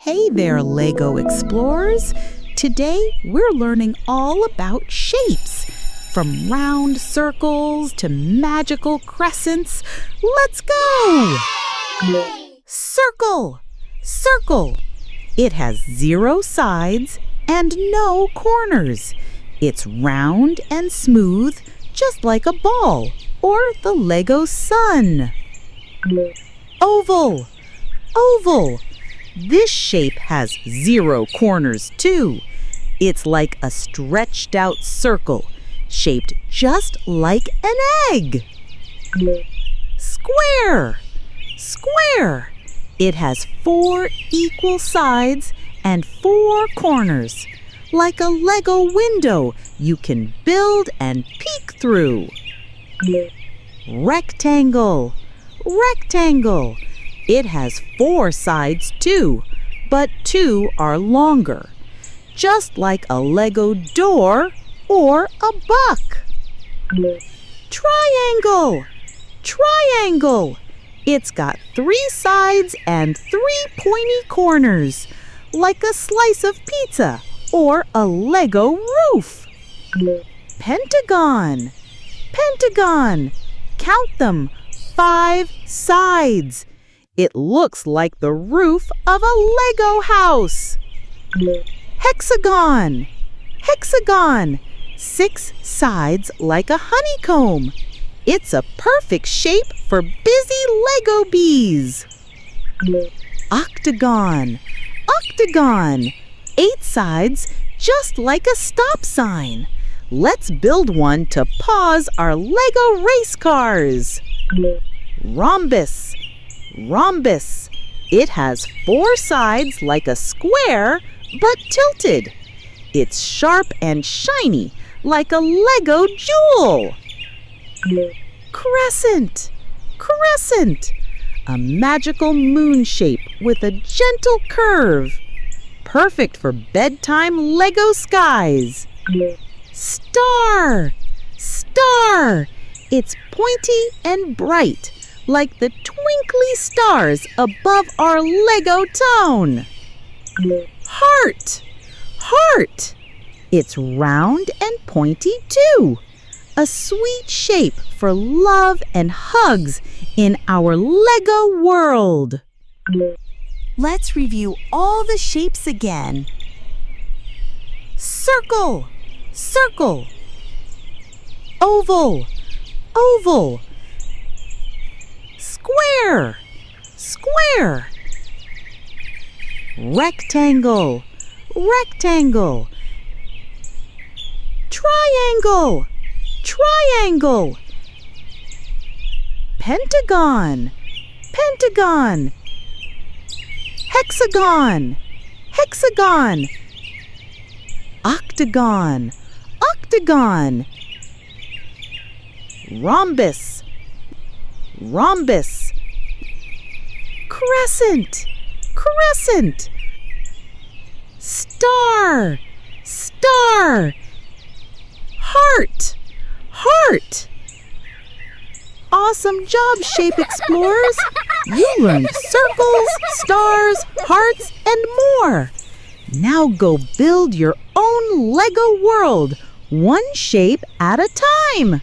Hey there, Lego Explorers! Today we're learning all about shapes, from round circles to magical crescents. Let's go! Circle! Circle! It has 0 sides and no corners. It's round and smooth, just like a ball or the Lego sun. Oval! Oval! This shape has 0 corners too. It's like a stretched out circle, shaped just like an egg. Square! Square! It has 4 equal sides and 4 corners, like a Lego window you can build and peek through. Rectangle! Rectangle! It has 4 sides too, but 2 are longer, just like a Lego door or a buck. Triangle! Triangle! It's got 3 sides and 3 pointy corners, like a slice of pizza or a Lego roof. Pentagon! Pentagon! Count them, 5 sides. It looks like the roof of a Lego house. Hexagon! Hexagon! 6 sides like a honeycomb. It's a perfect shape for busy Lego bees. Octagon! Octagon! 8 sides just like a stop sign. Let's build one to pause our Lego race cars. Rhombus! Rhombus! It has 4 sides like a square, but tilted. It's sharp and shiny, like a Lego jewel. Crescent! Crescent! A magical moon shape with a gentle curve. Perfect for bedtime Lego skies. Star! Star! It's pointy and bright, like the twinkly stars above our Lego town. Heart! Heart! It's round and pointy too. A sweet shape for love and hugs in our Lego world. Let's review all the shapes again. Circle! Circle! Oval! Oval! Square! Square! Rectangle! Rectangle! Triangle! Triangle! Pentagon! Pentagon! Hexagon! Hexagon! Octagon! Octagon! Rhombus! Rhombus! Crescent! Crescent! Star! Star! Heart! Heart! Awesome job, Shape Explorers! You learned circles, stars, hearts, and more. Now go build your own Lego world, one shape at a time.